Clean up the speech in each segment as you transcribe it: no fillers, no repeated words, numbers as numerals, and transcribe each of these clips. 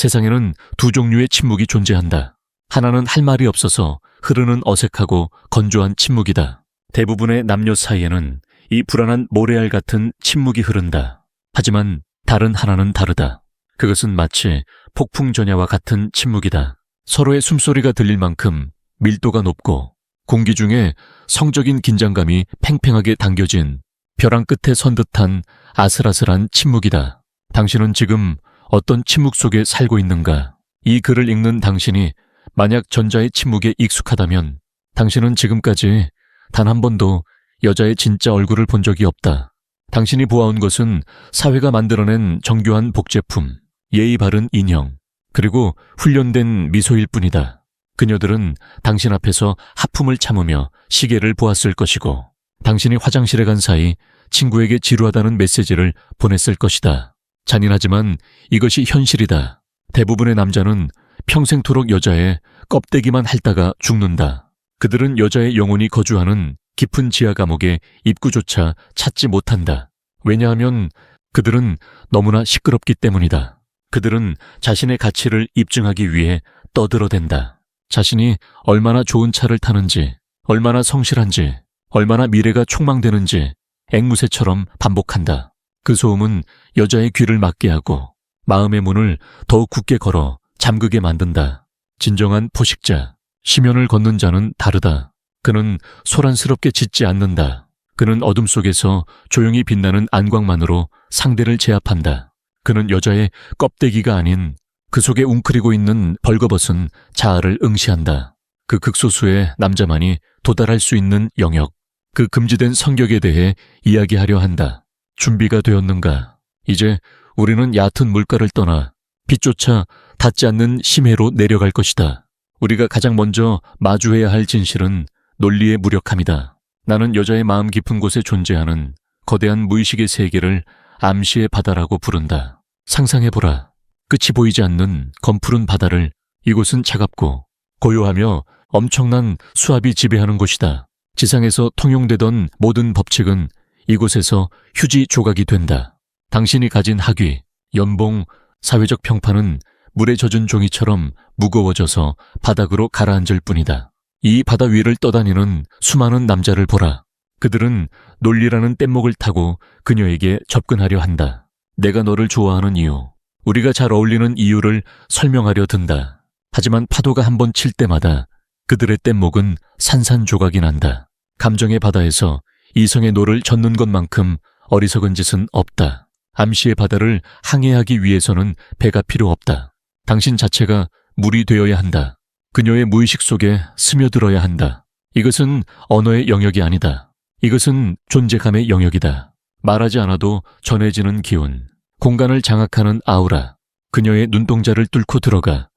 세상에는 두 종류의 침묵이 존재한다. 하나는 할 말이 없어서 흐르는 어색하고 건조한 침묵이다. 대부분의 남녀 사이에는 이 불안한 모래알 같은 침묵이 흐른다. 하지만 다른 하나는 다르다. 그것은 마치 폭풍전야와 같은 침묵이다. 서로의 숨소리가 들릴 만큼 밀도가 높고 공기 중에 성적인 긴장감이 팽팽하게 당겨진 벼랑 끝에 선 듯한 아슬아슬한 침묵이다. 당신은 지금 어떤 침묵 속에 살고 있는가? 이 글을 읽는 당신이 만약 전자의 침묵에 익숙하다면 당신은 지금까지 단 한 번도 여자의 진짜 얼굴을 본 적이 없다. 당신이 보아온 것은 사회가 만들어낸 정교한 복제품, 예의 바른 인형, 그리고 훈련된 미소일 뿐이다. 그녀들은 당신 앞에서 하품을 참으며 시계를 보았을 것이고 당신이 화장실에 간 사이 친구에게 지루하다는 메시지를 보냈을 것이다. 잔인하지만 이것이 현실이다. 대부분의 남자는 평생토록 여자의 껍데기만 핥다가 죽는다. 그들은 여자의 영혼이 거주하는 깊은 지하 감옥의 입구조차 찾지 못한다. 왜냐하면 그들은 너무나 시끄럽기 때문이다. 그들은 자신의 가치를 입증하기 위해 떠들어댄다. 자신이 얼마나 좋은 차를 타는지, 얼마나 성실한지, 얼마나 미래가 촉망되는지 앵무새처럼 반복한다. 그 소음은 여자의 귀를 막게 하고 마음의 문을 더욱 굳게 걸어 잠그게 만든다. 진정한 포식자, 심연을 걷는 자는 다르다. 그는 소란스럽게 짖지 않는다. 그는 어둠 속에서 조용히 빛나는 안광만으로 상대를 제압한다. 그는 여자의 껍데기가 아닌 그 속에 웅크리고 있는 벌거벗은 자아를 응시한다. 그 극소수의 남자만이 도달할 수 있는 영역, 그 금지된 성격에 대해 이야기하려 한다. 준비가 되었는가? 이제 우리는 얕은 물가를 떠나 빛조차 닿지 않는 심해로 내려갈 것이다. 우리가 가장 먼저 마주해야 할 진실은 논리의 무력함이다. 나는 여자의 마음 깊은 곳에 존재하는 거대한 무의식의 세계를 암시의 바다라고 부른다. 상상해보라. 끝이 보이지 않는 검푸른 바다를. 이곳은 차갑고 고요하며 엄청난 수압이 지배하는 곳이다. 지상에서 통용되던 모든 법칙은 이곳에서 휴지 조각이 된다. 당신이 가진 학위, 연봉, 사회적 평판은 물에 젖은 종이처럼 무거워져서 바닥으로 가라앉을 뿐이다. 이 바다 위를 떠다니는 수많은 남자를 보라. 그들은 논리라는 뗏목을 타고 그녀에게 접근하려 한다. 내가 너를 좋아하는 이유, 우리가 잘 어울리는 이유를 설명하려 든다. 하지만 파도가 한 번 칠 때마다 그들의 뗏목은 산산조각이 난다. 감정의 바다에서 이성의 노를 젓는 것만큼 어리석은 짓은 없다. 암시의 바다를 항해하기 위해서는 배가 필요 없다. 당신 자체가 물이 되어야 한다. 그녀의 무의식 속에 스며들어야 한다. 이것은 언어의 영역이 아니다. 이것은 존재감의 영역이다. 말하지 않아도 전해지는 기운, 공간을 장악하는 아우라, 그녀의 눈동자를 뚫고 들어가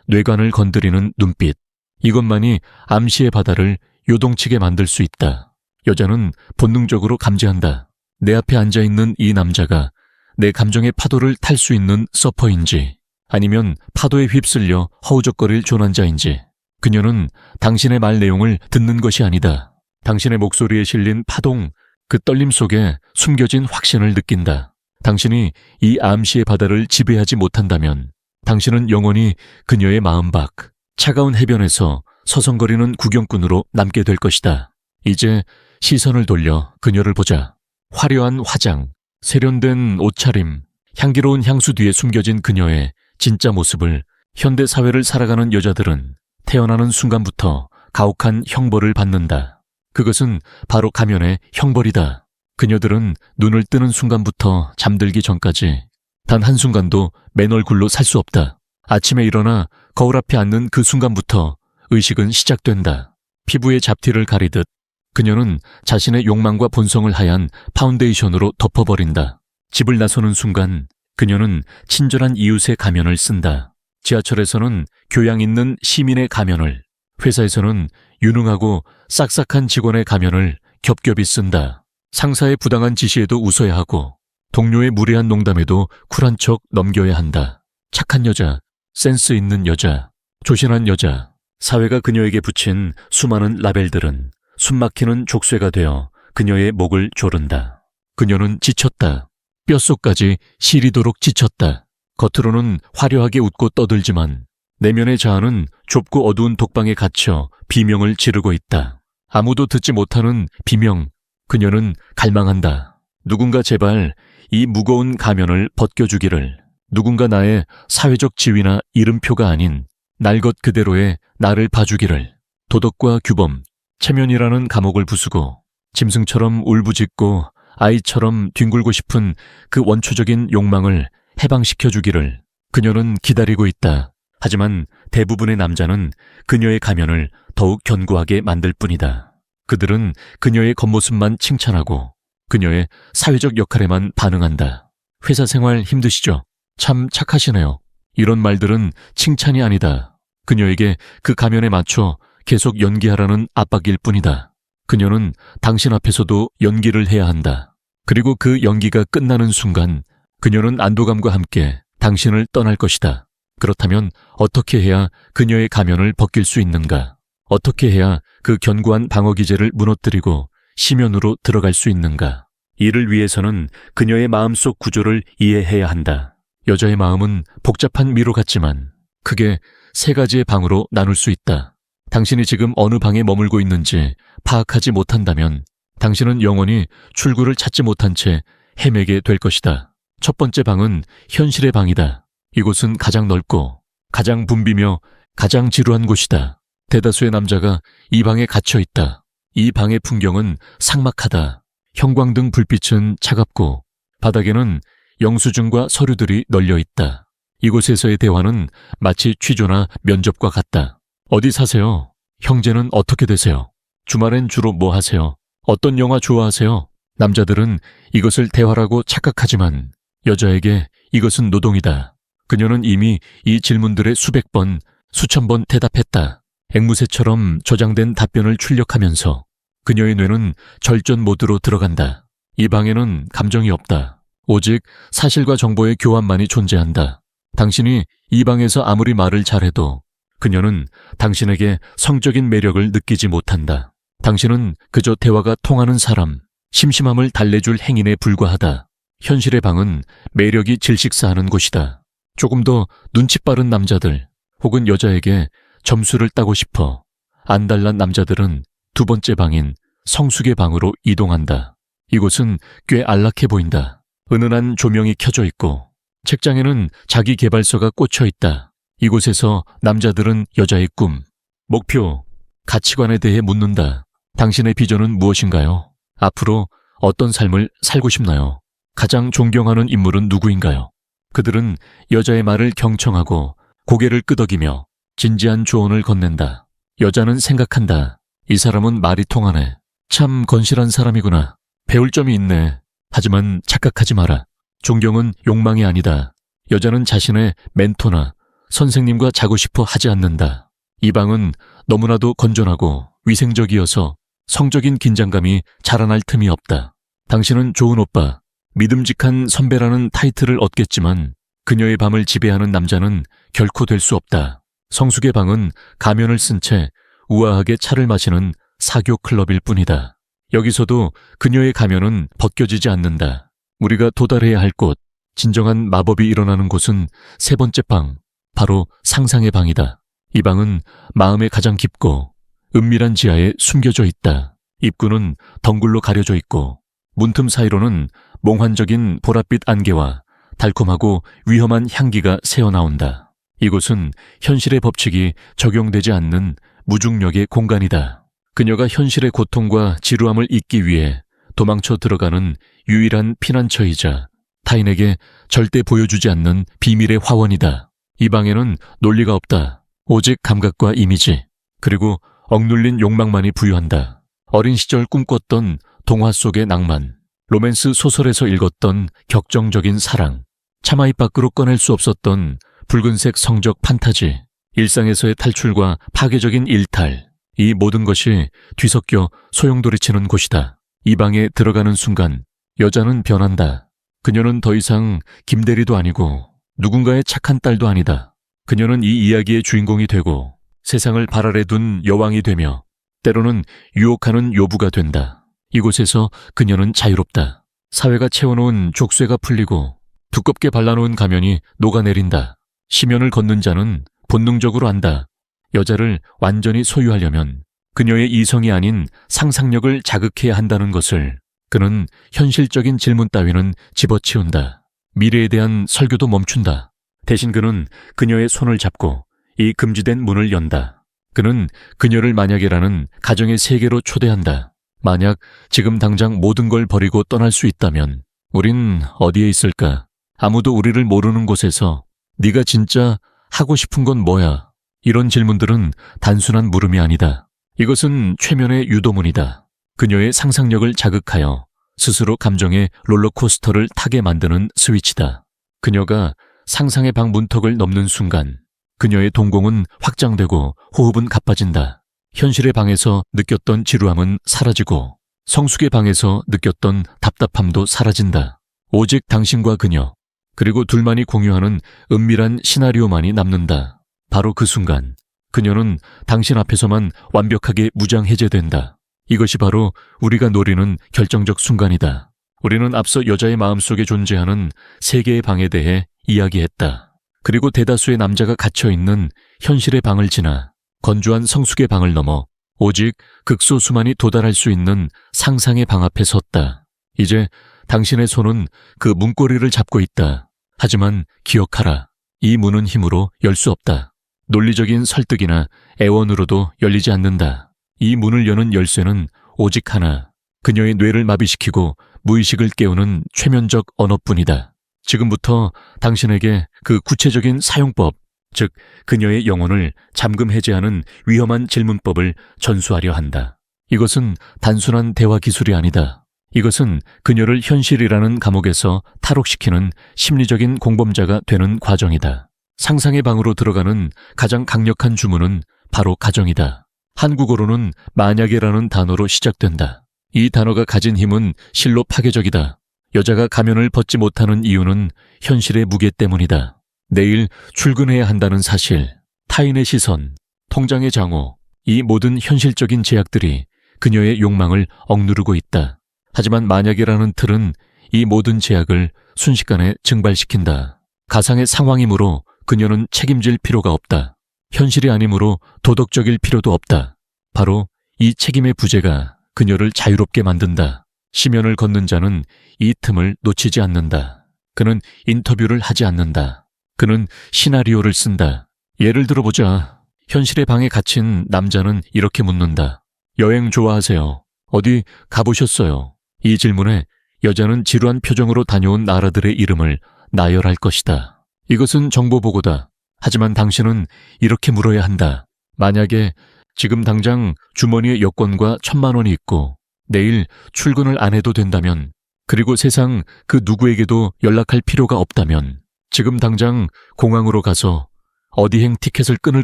뇌관을 건드리는 눈빛, 이것만이 암시의 바다를 요동치게 만들 수 있다. 여자는 본능적으로 감지한다. 내 앞에 앉아있는 이 남자가 내 감정의 파도를 탈 수 있는 서퍼인지 아니면 파도에 휩쓸려 허우적거릴 조난자인지. 그녀는 당신의 말 내용을 듣는 것이 아니다. 당신의 목소리에 실린 파동, 그 떨림 속에 숨겨진 확신을 느낀다. 당신이 이 암시의 바다를 지배하지 못한다면 당신은 영원히 그녀의 마음 밖, 차가운 해변에서 서성거리는 구경꾼으로 남게 될 것이다. 이제 시선을 돌려 그녀를 보자. 화려한 화장, 세련된 옷차림, 향기로운 향수 뒤에 숨겨진 그녀의 진짜 모습을 현대 사회를 살아가는 여자들은 태어나는 순간부터 가혹한 형벌을 받는다. 그것은 바로 가면의 형벌이다. 그녀들은 눈을 뜨는 순간부터 잠들기 전까지 단 한순간도 맨 얼굴로 살 수 없다. 아침에 일어나 거울 앞에 앉는 그 순간부터 의식은 시작된다. 피부의 잡티를 가리듯 그녀는 자신의 욕망과 본성을 하얀 파운데이션으로 덮어버린다. 집을 나서는 순간 그녀는 친절한 이웃의 가면을 쓴다. 지하철에서는 교양 있는 시민의 가면을, 회사에서는 유능하고 싹싹한 직원의 가면을 겹겹이 쓴다. 상사의 부당한 지시에도 웃어야 하고 동료의 무례한 농담에도 쿨한 척 넘겨야 한다. 착한 여자, 센스 있는 여자, 조신한 여자. 사회가 그녀에게 붙인 수많은 라벨들은 숨막히는 족쇄가 되어 그녀의 목을 조른다. 그녀는 지쳤다. 뼛속까지 시리도록 지쳤다. 겉으로는 화려하게 웃고 떠들지만 내면의 자아는 좁고 어두운 독방에 갇혀 비명을 지르고 있다. 아무도 듣지 못하는 비명, 그녀는 갈망한다. 누군가 제발 이 무거운 가면을 벗겨주기를. 누군가 나의 사회적 지위나 이름표가 아닌 날 것 그대로의 나를 봐주기를. 도덕과 규범, 체면이라는 감옥을 부수고 짐승처럼 울부짖고 아이처럼 뒹굴고 싶은 그 원초적인 욕망을 해방시켜주기를. 그녀는 기다리고 있다. 하지만 대부분의 남자는 그녀의 가면을 더욱 견고하게 만들 뿐이다. 그들은 그녀의 겉모습만 칭찬하고 그녀의 사회적 역할에만 반응한다. 회사 생활 힘드시죠? 참 착하시네요. 이런 말들은 칭찬이 아니다. 그녀에게 그 가면에 맞춰 계속 연기하라는 압박일 뿐이다. 그녀는 당신 앞에서도 연기를 해야 한다. 그리고 그 연기가 끝나는 순간 그녀는 안도감과 함께 당신을 떠날 것이다. 그렇다면 어떻게 해야 그녀의 가면을 벗길 수 있는가? 어떻게 해야 그 견고한 방어 기제를 무너뜨리고 심연으로 들어갈 수 있는가? 이를 위해서는 그녀의 마음속 구조를 이해해야 한다. 여자의 마음은 복잡한 미로 같지만 크게 세 가지의 방으로 나눌 수 있다. 당신이 지금 어느 방에 머물고 있는지 파악하지 못한다면 당신은 영원히 출구를 찾지 못한 채 헤매게 될 것이다. 첫 번째 방은 현실의 방이다. 이곳은 가장 넓고 가장 붐비며 가장 지루한 곳이다. 대다수의 남자가 이 방에 갇혀 있다. 이 방의 풍경은 삭막하다. 형광등 불빛은 차갑고 바닥에는 영수증과 서류들이 널려 있다. 이곳에서의 대화는 마치 취조나 면접과 같다. 어디 사세요? 형제는 어떻게 되세요? 주말엔 주로 뭐 하세요? 어떤 영화 좋아하세요? 남자들은 이것을 대화라고 착각하지만 여자에게 이것은 노동이다. 그녀는 이미 이 질문들에 수백 번, 수천 번 대답했다. 앵무새처럼 저장된 답변을 출력하면서 그녀의 뇌는 절전 모드로 들어간다. 이 방에는 감정이 없다. 오직 사실과 정보의 교환만이 존재한다. 당신이 이 방에서 아무리 말을 잘해도 그녀는 당신에게 성적인 매력을 느끼지 못한다. 당신은 그저 대화가 통하는 사람, 심심함을 달래줄 행인에 불과하다. 현실의 방은 매력이 질식사하는 곳이다. 조금 더 눈치 빠른 남자들 혹은 여자에게 점수를 따고 싶어 안달난 남자들은 두 번째 방인 성숙의 방으로 이동한다. 이곳은 꽤 안락해 보인다. 은은한 조명이 켜져 있고 책장에는 자기 개발서가 꽂혀 있다. 이곳에서 남자들은 여자의 꿈, 목표, 가치관에 대해 묻는다. 당신의 비전은 무엇인가요? 앞으로 어떤 삶을 살고 싶나요? 가장 존경하는 인물은 누구인가요? 그들은 여자의 말을 경청하고 고개를 끄덕이며 진지한 조언을 건넨다. 여자는 생각한다. 이 사람은 말이 통하네. 참 건실한 사람이구나. 배울 점이 있네. 하지만 착각하지 마라. 존경은 욕망이 아니다. 여자는 자신의 멘토나 선생님과 자고 싶어 하지 않는다. 이 방은 너무나도 건전하고 위생적이어서 성적인 긴장감이 자라날 틈이 없다. 당신은 좋은 오빠, 믿음직한 선배라는 타이틀을 얻겠지만 그녀의 밤을 지배하는 남자는 결코 될 수 없다. 성숙의 방은 가면을 쓴 채 우아하게 차를 마시는 사교 클럽일 뿐이다. 여기서도 그녀의 가면은 벗겨지지 않는다. 우리가 도달해야 할 곳, 진정한 마법이 일어나는 곳은 세 번째 방, 바로 상상의 방이다. 이 방은 마음의 가장 깊고 은밀한 지하에 숨겨져 있다. 입구는 덩굴로 가려져 있고 문틈 사이로는 몽환적인 보랏빛 안개와 달콤하고 위험한 향기가 새어나온다. 이곳은 현실의 법칙이 적용되지 않는 무중력의 공간이다. 그녀가 현실의 고통과 지루함을 잊기 위해 도망쳐 들어가는 유일한 피난처이자 타인에게 절대 보여주지 않는 비밀의 화원이다. 이 방에는 논리가 없다. 오직 감각과 이미지, 그리고 억눌린 욕망만이 부유한다. 어린 시절 꿈꿨던 동화 속의 낭만, 로맨스 소설에서 읽었던 격정적인 사랑, 차마입 밖으로 꺼낼 수 없었던 붉은색 성적 판타지, 일상에서의 탈출과 파괴적인 일탈, 이 모든 것이 뒤섞여 소용돌이치는 곳이다. 이 방에 들어가는 순간 여자는 변한다. 그녀는 더 이상 김대리도 아니고 누군가의 착한 딸도 아니다. 그녀는 이 이야기의 주인공이 되고 세상을 발 아래 둔 여왕이 되며 때로는 유혹하는 요부가 된다. 이곳에서 그녀는 자유롭다. 사회가 채워놓은 족쇄가 풀리고 두껍게 발라놓은 가면이 녹아내린다. 심연을 걷는 자는 본능적으로 안다. 여자를 완전히 소유하려면 그녀의 이성이 아닌 상상력을 자극해야 한다는 것을. 그는 현실적인 질문 따위는 집어치운다. 미래에 대한 설교도 멈춘다. 대신 그는 그녀의 손을 잡고 이 금지된 문을 연다. 그는 그녀를 만약이라는 가정의 세계로 초대한다. 만약 지금 당장 모든 걸 버리고 떠날 수 있다면 우린 어디에 있을까? 아무도 우리를 모르는 곳에서 네가 진짜 하고 싶은 건 뭐야? 이런 질문들은 단순한 물음이 아니다. 이것은 최면의 유도문이다. 그녀의 상상력을 자극하여 스스로 감정의 롤러코스터를 타게 만드는 스위치다. 그녀가 상상의 방 문턱을 넘는 순간 그녀의 동공은 확장되고 호흡은 가빠진다. 현실의 방에서 느꼈던 지루함은 사라지고 성숙의 방에서 느꼈던 답답함도 사라진다. 오직 당신과 그녀, 그리고 둘만이 공유하는 은밀한 시나리오만이 남는다. 바로 그 순간 그녀는 당신 앞에서만 완벽하게 무장해제된다. 이것이 바로 우리가 노리는 결정적 순간이다. 우리는 앞서 여자의 마음속에 존재하는 세 개의 방에 대해 이야기했다. 그리고 대다수의 남자가 갇혀있는 현실의 방을 지나 건조한 성숙의 방을 넘어 오직 극소수만이 도달할 수 있는 상상의 방 앞에 섰다. 이제 당신의 손은 그 문고리를 잡고 있다. 하지만 기억하라. 이 문은 힘으로 열 수 없다. 논리적인 설득이나 애원으로도 열리지 않는다. 이 문을 여는 열쇠는 오직 하나. 그녀의 뇌를 마비시키고 무의식을 깨우는 최면적 언어뿐이다. 지금부터 당신에게 그 구체적인 사용법, 즉 그녀의 영혼을 잠금 해제하는 위험한 질문법을 전수하려 한다. 이것은 단순한 대화 기술이 아니다. 이것은 그녀를 현실이라는 감옥에서 탈옥시키는 심리적인 공범자가 되는 과정이다. 상상의 방으로 들어가는 가장 강력한 주문은 바로 가정이다. 한국어로는 만약이라는 단어로 시작된다. 이 단어가 가진 힘은 실로 파괴적이다. 여자가 가면을 벗지 못하는 이유는 현실의 무게 때문이다. 내일 출근해야 한다는 사실, 타인의 시선, 통장의 장호, 이 모든 현실적인 제약들이 그녀의 욕망을 억누르고 있다. 하지만 만약이라는 틀은 이 모든 제약을 순식간에 증발시킨다. 가상의 상황이므로 그녀는 책임질 필요가 없다. 현실이 아니므로 도덕적일 필요도 없다. 바로 이 책임의 부재가 그녀를 자유롭게 만든다. 심연을 걷는 자는 이 틈을 놓치지 않는다. 그는 인터뷰를 하지 않는다. 그는 시나리오를 쓴다. 예를 들어보자. 현실의 방에 갇힌 남자는 이렇게 묻는다. 여행 좋아하세요? 어디 가보셨어요? 이 질문에 여자는 지루한 표정으로 다녀온 나라들의 이름을 나열할 것이다. 이것은 정보보고다. 하지만 당신은 이렇게 물어야 한다. 만약에 지금 당장 주머니에 여권과 1,000만 원이 있고 내일 출근을 안 해도 된다면, 그리고 세상 그 누구에게도 연락할 필요가 없다면 지금 당장 공항으로 가서 어디행 티켓을 끊을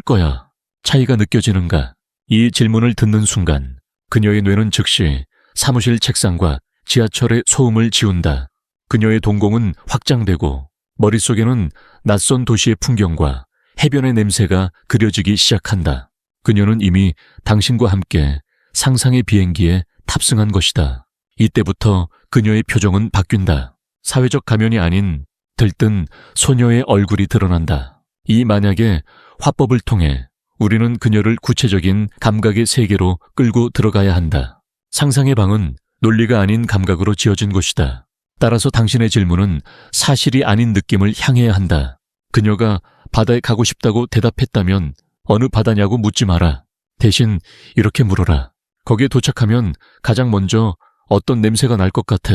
거야. 차이가 느껴지는가? 이 질문을 듣는 순간 그녀의 뇌는 즉시 사무실 책상과 지하철의 소음을 지운다. 그녀의 동공은 확장되고 머릿속에는 낯선 도시의 풍경과 해변의 냄새가 그려지기 시작한다. 그녀는 이미 당신과 함께 상상의 비행기에 탑승한 것이다. 이때부터 그녀의 표정은 바뀐다. 사회적 가면이 아닌 들뜬 소녀의 얼굴이 드러난다. 이 만약에 화법을 통해 우리는 그녀를 구체적인 감각의 세계로 끌고 들어가야 한다. 상상의 방은 논리가 아닌 감각으로 지어진 곳이다. 따라서 당신의 질문은 사실이 아닌 느낌을 향해야 한다. 그녀가 바다에 가고 싶다고 대답했다면 어느 바다냐고 묻지 마라. 대신 이렇게 물어라. 거기에 도착하면 가장 먼저 어떤 냄새가 날 것 같아?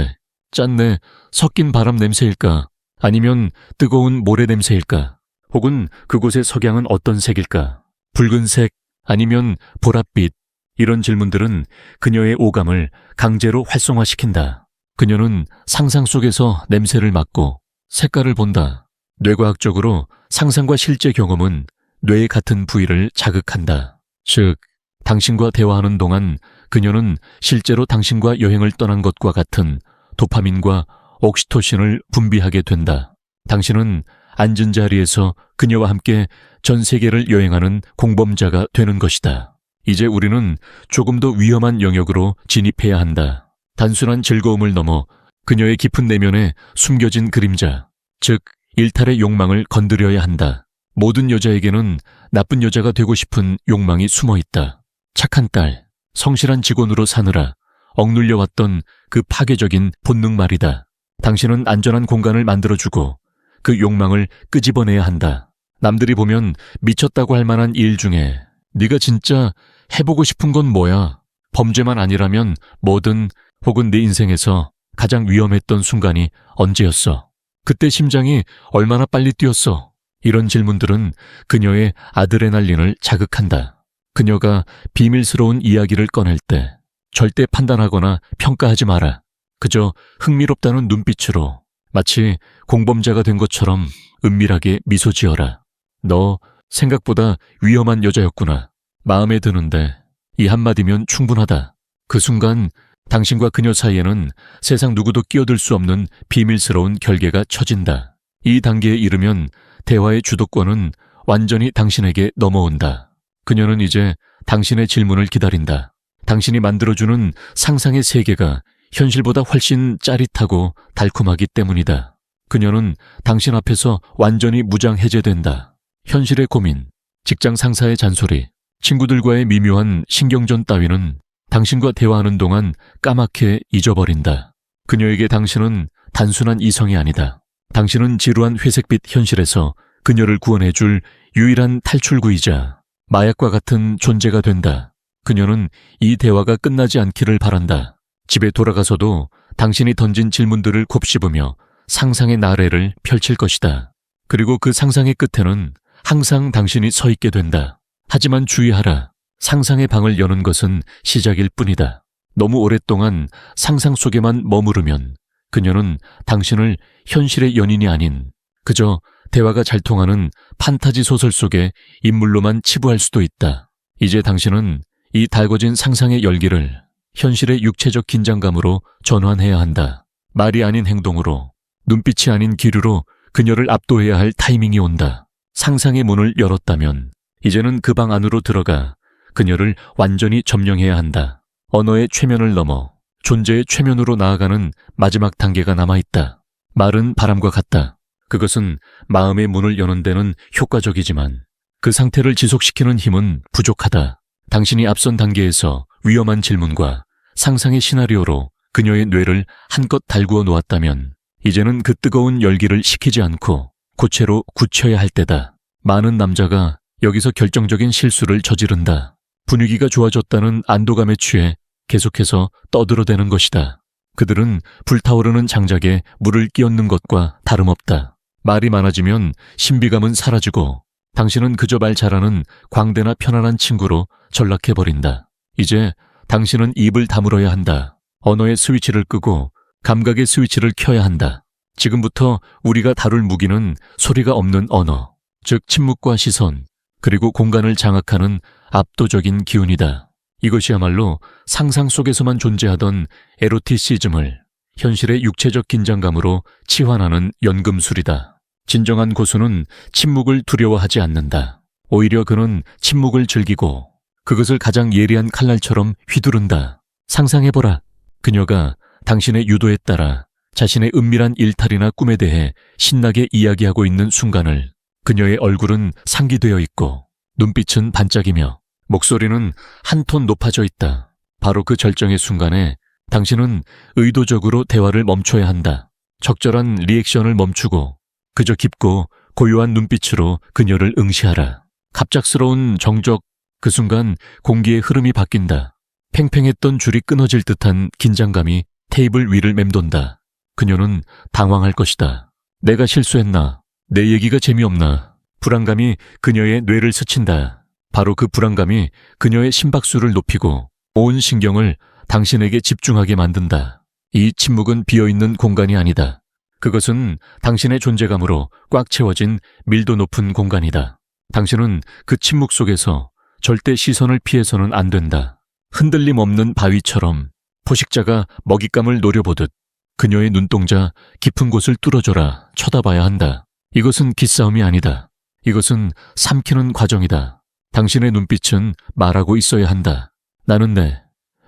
짠내, 섞인 바람 냄새일까? 아니면 뜨거운 모래 냄새일까? 혹은 그곳의 석양은 어떤 색일까? 붉은색, 아니면 보랏빛? 이런 질문들은 그녀의 오감을 강제로 활성화시킨다. 그녀는 상상 속에서 냄새를 맡고 색깔을 본다. 뇌과학적으로 상상과 실제 경험은 뇌의 같은 부위를 자극한다. 즉, 당신과 대화하는 동안 그녀는 실제로 당신과 여행을 떠난 것과 같은 도파민과 옥시토신을 분비하게 된다. 당신은 앉은 자리에서 그녀와 함께 전 세계를 여행하는 공범자가 되는 것이다. 이제 우리는 조금 더 위험한 영역으로 진입해야 한다. 단순한 즐거움을 넘어 그녀의 깊은 내면에 숨겨진 그림자, 즉, 일탈의 욕망을 건드려야 한다. 모든 여자에게는 나쁜 여자가 되고 싶은 욕망이 숨어 있다. 착한 딸, 성실한 직원으로 사느라 억눌려왔던 그 파괴적인 본능 말이다. 당신은 안전한 공간을 만들어주고 그 욕망을 끄집어내야 한다. 남들이 보면 미쳤다고 할 만한 일 중에 네가 진짜 해보고 싶은 건 뭐야? 범죄만 아니라면 뭐든, 혹은 네 인생에서 가장 위험했던 순간이 언제였어? 그때 심장이 얼마나 빨리 뛰었어? 이런 질문들은 그녀의 아드레날린을 자극한다. 그녀가 비밀스러운 이야기를 꺼낼 때 절대 판단하거나 평가하지 마라. 그저 흥미롭다는 눈빛으로 마치 공범자가 된 것처럼 은밀하게 미소 지어라. 너 생각보다 위험한 여자였구나. 마음에 드는데 이 한마디면 충분하다. 그 순간 당신과 그녀 사이에는 세상 누구도 끼어들 수 없는 비밀스러운 결계가 쳐진다. 이 단계에 이르면 대화의 주도권은 완전히 당신에게 넘어온다. 그녀는 이제 당신의 질문을 기다린다. 당신이 만들어주는 상상의 세계가 현실보다 훨씬 짜릿하고 달콤하기 때문이다. 그녀는 당신 앞에서 완전히 무장해제된다. 현실의 고민, 직장 상사의 잔소리, 친구들과의 미묘한 신경전 따위는 당신과 대화하는 동안 까맣게 잊어버린다. 그녀에게 당신은 단순한 이성이 아니다. 당신은 지루한 회색빛 현실에서 그녀를 구원해줄 유일한 탈출구이자 마약과 같은 존재가 된다. 그녀는 이 대화가 끝나지 않기를 바란다. 집에 돌아가서도 당신이 던진 질문들을 곱씹으며 상상의 나래를 펼칠 것이다. 그리고 그 상상의 끝에는 항상 당신이 서 있게 된다. 하지만 주의하라. 상상의 방을 여는 것은 시작일 뿐이다. 너무 오랫동안 상상 속에만 머무르면 그녀는 당신을 현실의 연인이 아닌 그저 대화가 잘 통하는 판타지 소설 속의 인물로만 치부할 수도 있다. 이제 당신은 이 달궈진 상상의 열기를 현실의 육체적 긴장감으로 전환해야 한다. 말이 아닌 행동으로, 눈빛이 아닌 기류로 그녀를 압도해야 할 타이밍이 온다. 상상의 문을 열었다면 이제는 그 방 안으로 들어가 그녀를 완전히 점령해야 한다. 언어의 최면을 넘어 존재의 최면으로 나아가는 마지막 단계가 남아있다. 말은 바람과 같다. 그것은 마음의 문을 여는 데는 효과적이지만 그 상태를 지속시키는 힘은 부족하다. 당신이 앞선 단계에서 위험한 질문과 상상의 시나리오로 그녀의 뇌를 한껏 달구어 놓았다면 이제는 그 뜨거운 열기를 식히지 않고 고체로 굳혀야 할 때다. 많은 남자가 여기서 결정적인 실수를 저지른다. 분위기가 좋아졌다는 안도감에 취해 계속해서 떠들어대는 것이다. 그들은 불타오르는 장작에 물을 끼얹는 것과 다름없다. 말이 많아지면 신비감은 사라지고 당신은 그저 말 잘하는 광대나 편안한 친구로 전락해버린다. 이제 당신은 입을 다물어야 한다. 언어의 스위치를 끄고 감각의 스위치를 켜야 한다. 지금부터 우리가 다룰 무기는 소리가 없는 언어, 즉 침묵과 시선, 그리고 공간을 장악하는 압도적인 기운이다. 이것이야말로 상상 속에서만 존재하던 에로티시즘을 현실의 육체적 긴장감으로 치환하는 연금술이다. 진정한 고수는 침묵을 두려워하지 않는다. 오히려 그는 침묵을 즐기고 그것을 가장 예리한 칼날처럼 휘두른다. 상상해보라. 그녀가 당신의 유도에 따라 자신의 은밀한 일탈이나 꿈에 대해 신나게 이야기하고 있는 순간을 그녀의 얼굴은 상기되어 있고 눈빛은 반짝이며 목소리는 한 톤 높아져 있다. 바로 그 절정의 순간에 당신은 의도적으로 대화를 멈춰야 한다. 적절한 리액션을 멈추고 그저 깊고 고요한 눈빛으로 그녀를 응시하라. 갑작스러운 정적, 그 순간 공기의 흐름이 바뀐다. 팽팽했던 줄이 끊어질 듯한 긴장감이 테이블 위를 맴돈다. 그녀는 당황할 것이다. 내가 실수했나? 내 얘기가 재미없나? 불안감이 그녀의 뇌를 스친다. 바로 그 불안감이 그녀의 심박수를 높이고 온 신경을 당신에게 집중하게 만든다. 이 침묵은 비어있는 공간이 아니다. 그것은 당신의 존재감으로 꽉 채워진 밀도 높은 공간이다. 당신은 그 침묵 속에서 절대 시선을 피해서는 안 된다. 흔들림 없는 바위처럼 포식자가 먹잇감을 노려보듯 그녀의 눈동자 깊은 곳을 뚫어줘라 쳐다봐야 한다. 이것은 기싸움이 아니다. 이것은 삼키는 과정이다. 당신의 눈빛은 말하고 있어야 한다. 나는 내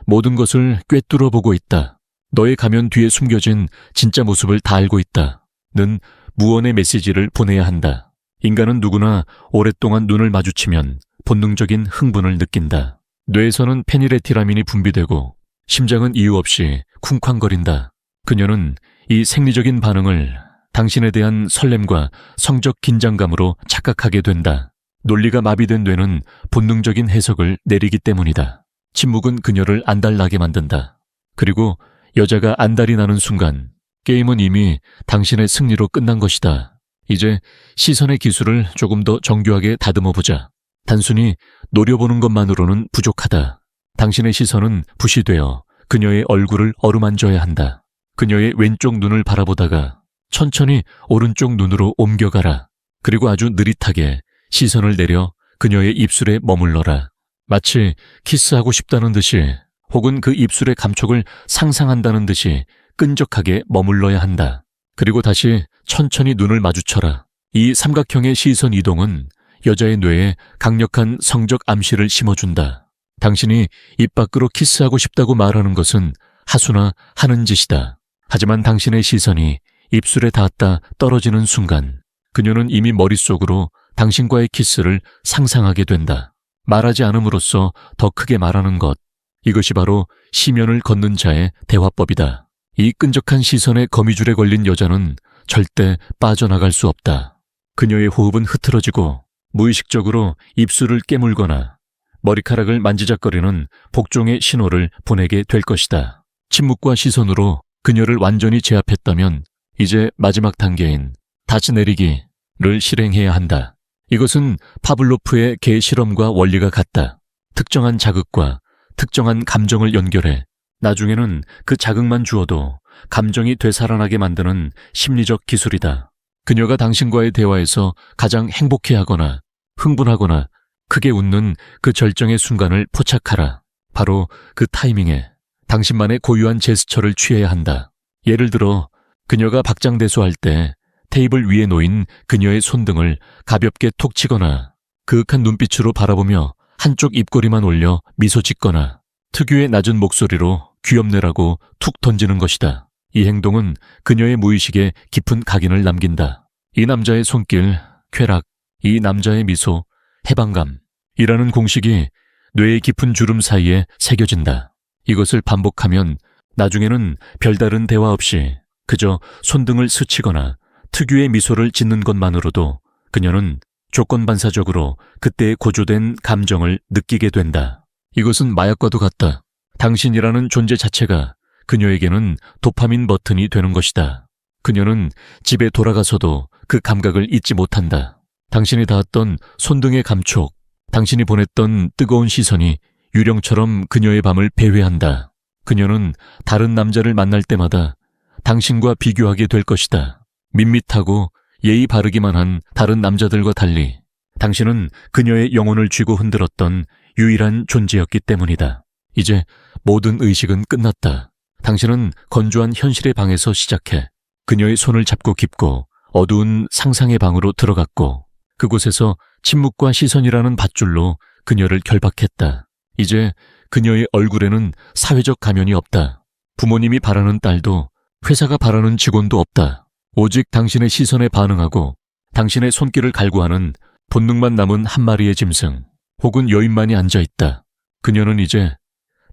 모든 것을 꿰뚫어 보고 있다. 너의 가면 뒤에 숨겨진 진짜 모습을 다 알고 있다. 는 무언의 메시지를 보내야 한다. 인간은 누구나 오랫동안 눈을 마주치면 본능적인 흥분을 느낀다. 뇌에서는 페닐에티라민이 분비되고 심장은 이유 없이 쿵쾅거린다. 그녀는 이 생리적인 반응을 당신에 대한 설렘과 성적 긴장감으로 착각하게 된다. 논리가 마비된 뇌는 본능적인 해석을 내리기 때문이다. 침묵은 그녀를 안달나게 만든다. 그리고 여자가 안달이 나는 순간 게임은 이미 당신의 승리로 끝난 것이다. 이제 시선의 기술을 조금 더 정교하게 다듬어보자. 단순히 노려보는 것만으로는 부족하다. 당신의 시선은 부시되어 그녀의 얼굴을 어루만져야 한다. 그녀의 왼쪽 눈을 바라보다가 천천히 오른쪽 눈으로 옮겨가라. 그리고 아주 느릿하게 시선을 내려 그녀의 입술에 머물러라. 마치 키스하고 싶다는 듯이 혹은 그 입술의 감촉을 상상한다는 듯이 끈적하게 머물러야 한다. 그리고 다시 천천히 눈을 마주쳐라. 이 삼각형의 시선 이동은 여자의 뇌에 강력한 성적 암시를 심어준다. 당신이 입 밖으로 키스하고 싶다고 말하는 것은 하수나 하는 짓이다. 하지만 당신의 시선이 입술에 닿았다 떨어지는 순간 그녀는 이미 머릿속으로 당신과의 키스를 상상하게 된다. 말하지 않음으로써 더 크게 말하는 것. 이것이 바로 시면을 걷는 자의 대화법이다. 이 끈적한 시선의 거미줄에 걸린 여자는 절대 빠져나갈 수 없다. 그녀의 호흡은 흐트러지고 무의식적으로 입술을 깨물거나 머리카락을 만지작거리는 복종의 신호를 보내게 될 것이다. 침묵과 시선으로 그녀를 완전히 제압했다면 이제 마지막 단계인 다시 내리기를 실행해야 한다. 이것은 파블로프의 개 실험과 원리가 같다. 특정한 자극과 특정한 감정을 연결해 나중에는 그 자극만 주어도 감정이 되살아나게 만드는 심리적 기술이다. 그녀가 당신과의 대화에서 가장 행복해하거나 흥분하거나 크게 웃는 그 절정의 순간을 포착하라. 바로 그 타이밍에 당신만의 고유한 제스처를 취해야 한다. 예를 들어 그녀가 박장대소할 때 테이블 위에 놓인 그녀의 손등을 가볍게 톡 치거나 그윽한 눈빛으로 바라보며 한쪽 입꼬리만 올려 미소 짓거나 특유의 낮은 목소리로 귀엽네라고 툭 던지는 것이다. 이 행동은 그녀의 무의식에 깊은 각인을 남긴다. 이 남자의 손길, 쾌락, 이 남자의 미소, 해방감이라는 공식이 뇌의 깊은 주름 사이에 새겨진다. 이것을 반복하면 나중에는 별다른 대화 없이 그저 손등을 스치거나 특유의 미소를 짓는 것만으로도 그녀는 조건반사적으로 그때의 고조된 감정을 느끼게 된다. 이것은 마약과도 같다. 당신이라는 존재 자체가 그녀에게는 도파민 버튼이 되는 것이다. 그녀는 집에 돌아가서도 그 감각을 잊지 못한다. 당신이 닿았던 손등의 감촉, 당신이 보냈던 뜨거운 시선이 유령처럼 그녀의 밤을 배회한다. 그녀는 다른 남자를 만날 때마다 당신과 비교하게 될 것이다. 밋밋하고 예의 바르기만 한 다른 남자들과 달리 당신은 그녀의 영혼을 쥐고 흔들었던 유일한 존재였기 때문이다. 이제 모든 의식은 끝났다. 당신은 건조한 현실의 방에서 시작해 그녀의 손을 잡고 깊고 어두운 상상의 방으로 들어갔고 그곳에서 침묵과 시선이라는 밧줄로 그녀를 결박했다. 이제 그녀의 얼굴에는 사회적 가면이 없다. 부모님이 바라는 딸도 회사가 바라는 직원도 없다. 오직 당신의 시선에 반응하고 당신의 손길을 갈구하는 본능만 남은 한 마리의 짐승 혹은 여인만이 앉아있다. 그녀는 이제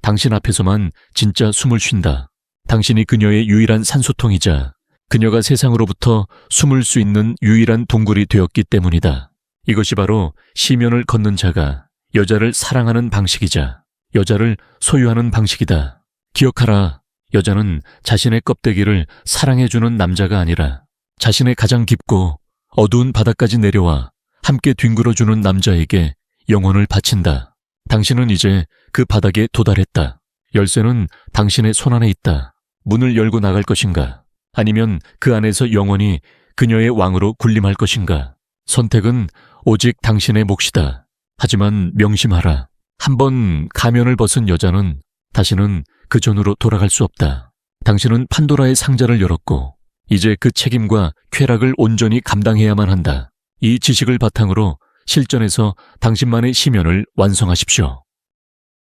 당신 앞에서만 진짜 숨을 쉰다. 당신이 그녀의 유일한 산소통이자 그녀가 세상으로부터 숨을 수 있는 유일한 동굴이 되었기 때문이다. 이것이 바로 시면을 걷는 자가 여자를 사랑하는 방식이자 여자를 소유하는 방식이다. 기억하라. 여자는 자신의 껍데기를 사랑해주는 남자가 아니라 자신의 가장 깊고 어두운 바닥까지 내려와 함께 뒹굴어주는 남자에게 영혼을 바친다. 당신은 이제 그 바닥에 도달했다. 열쇠는 당신의 손안에 있다. 문을 열고 나갈 것인가? 아니면 그 안에서 영원히 그녀의 왕으로 군림할 것인가? 선택은 오직 당신의 몫이다. 하지만 명심하라. 한번 가면을 벗은 여자는 다시는 그 전으로 돌아갈 수 없다. 당신은 판도라의 상자를 열었고 이제 그 책임과 쾌락을 온전히 감당해야만 한다. 이 지식을 바탕으로 실전에서 당신만의 시면을 완성하십시오.